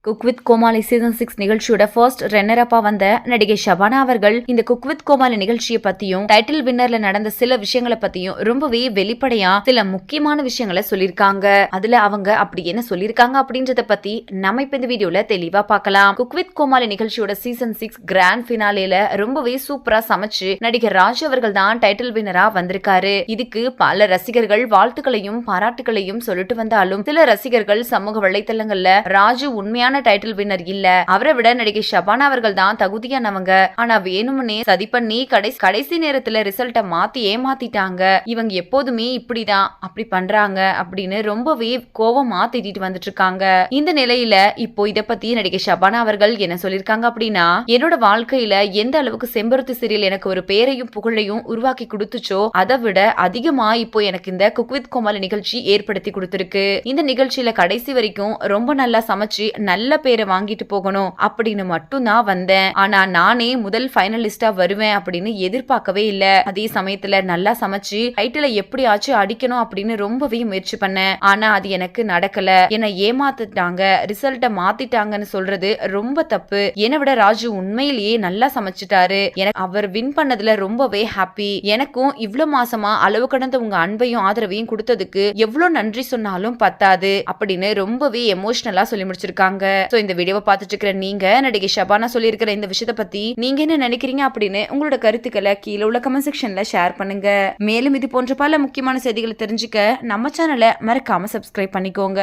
Cook with Comali season 6 நிகழ்ச்சியோட first runner அப்பா வந்த நடிகை ஷபானா அவர்கள் இந்த குக் வித் கோமாளி நிகழ்ச்சியை பத்தியும் டைட்டில் வின்னர்ல நடந்த சில விஷயங்களை பத்தியும் ரொம்பவே வெளிப்படையா சில முக்கியமான விஷயங்களை சொல்லிருக்காங்க. அதுல அவங்க அப்படி என்ன சொல்லிருக்காங்க அப்படின்றத பத்தி நம்ம இப்ப இந்த வீடியோல தெளிவா பார்க்கலாம். குக் வித் கோமாளி நிகழ்ச்சியோட சீசன் 6 கிராண்ட் பினாலேல ரொம்பவே சூப்பரா சமைச்சு நடிகர் ராஜ் அவர்கள் தான் டைட்டில் வின்னரா வந்திருக்காரு. இதுக்கு பல ரசிகர்கள் வாழ்த்துக்களையும் பாராட்டுகளையும் சொல்லிட்டு வந்தாலும் சில ரசிகர்கள் சமூக வலைத்தளங்கள்ல ராஜு உண்மையான டைட்டில் வின்னர் இல்ல, அவரை விட நடிகை ஷபானா அவர்கள் தான் தகுதியானவங்க, ஆனா வேணும்னே சதி பண்ணி கடைசி நேரத்துல ரிசல்ட்ட மாத்தி ஏமாத்திட்டாங்க, இவங்க எப்போதுமே இப்படிதான் அப்படி பண்றாங்க அப்படின்னு ரொம்பவே கோவமா திட்டிட்டு வந்துட்டு இருக்காங்க. இந்த நிலையில இப்போ இத பத்தி நடிகை ஷபானா அவர்கள் என்ன சொல்லிருக்காங்க அப்படின்னா, என்னோட வாழ்க்கையில எந்த அளவுக்கு செம்பருத்தி சீரியல் எனக்கு ஒரு பேரையும் புகழையும் உருவாக்கி கொடுத்துச்சோ அதை விட அதிகமா இப்போ எனக்கு இந்த குக் வித் கோமாளி நிகழ்ச்சி ஏற்படுத்தி கொடுத்திருக்கு. இந்த நிகழ்ச்சியில கடைசி வரைக்கும் ரொம்ப நல்லா சமைச்சு நல்ல பேரை வாங்கிட்டு போகணும் அப்படின்னு மட்டும் தான் வந்தேன். ஆனா நானே முதல் ஃபைனலிஸ்டா வருவேன் அப்படின்னு எதிர்பார்க்கவே இல்ல. அதே சமயத்துல நல்லா சமைச்சு டைட்டில எப்படியாச்சும் அடிக்கணும் அப்படின்னு ரொம்பவே முயற்சி பண்ணேன். ஆனா அது எனக்கு நடக்கல. என்னை ஏமாத்திட்டாங்க, ரிசல்ட்ட மாத்திட்டாங்கன்னு சொல்றது ரொம்ப தப்பு. என்னை விட ராஜு உண்மையிலேயே நல்லா சமைச்சிட்டாரு. எனக்கு அவர் வின் பண்ணதுல ரொம்பவே ஹாப்பி. எனக்கும் இவ்வளவு மாசமா அளவு கடந்த உங்க அன்பையும் ஆதரவையும் கொடுத்ததுக்கு எவ்வளவு நன்றி சொன்னாலும் பத்தாது அப்படின்னு ரொம்பவே எமோஷனலா சொல்லி முடிச்சிருக்காங்க. சோ இந்த வீடியோவை பார்த்துட்டு இருக்கிற நீங்க நடிகை ஷபானா சொல்லியிருக்கிற இந்த விஷயத்தை பத்தி நீங்க என்ன நினைக்கிறீங்க அப்படின்னு உங்களோட கருத்துக்களை கீழே உள்ள கமெண்ட் செக்ஷன்ல ஷேர் பண்ணுங்க. மேலும் இது போன்ற பல முக்கியமான செய்திகளை தெரிஞ்சுக்க நம்ம சேனலை மறக்காம சப்ஸ்கிரைப் பண்ணிக்கோங்க.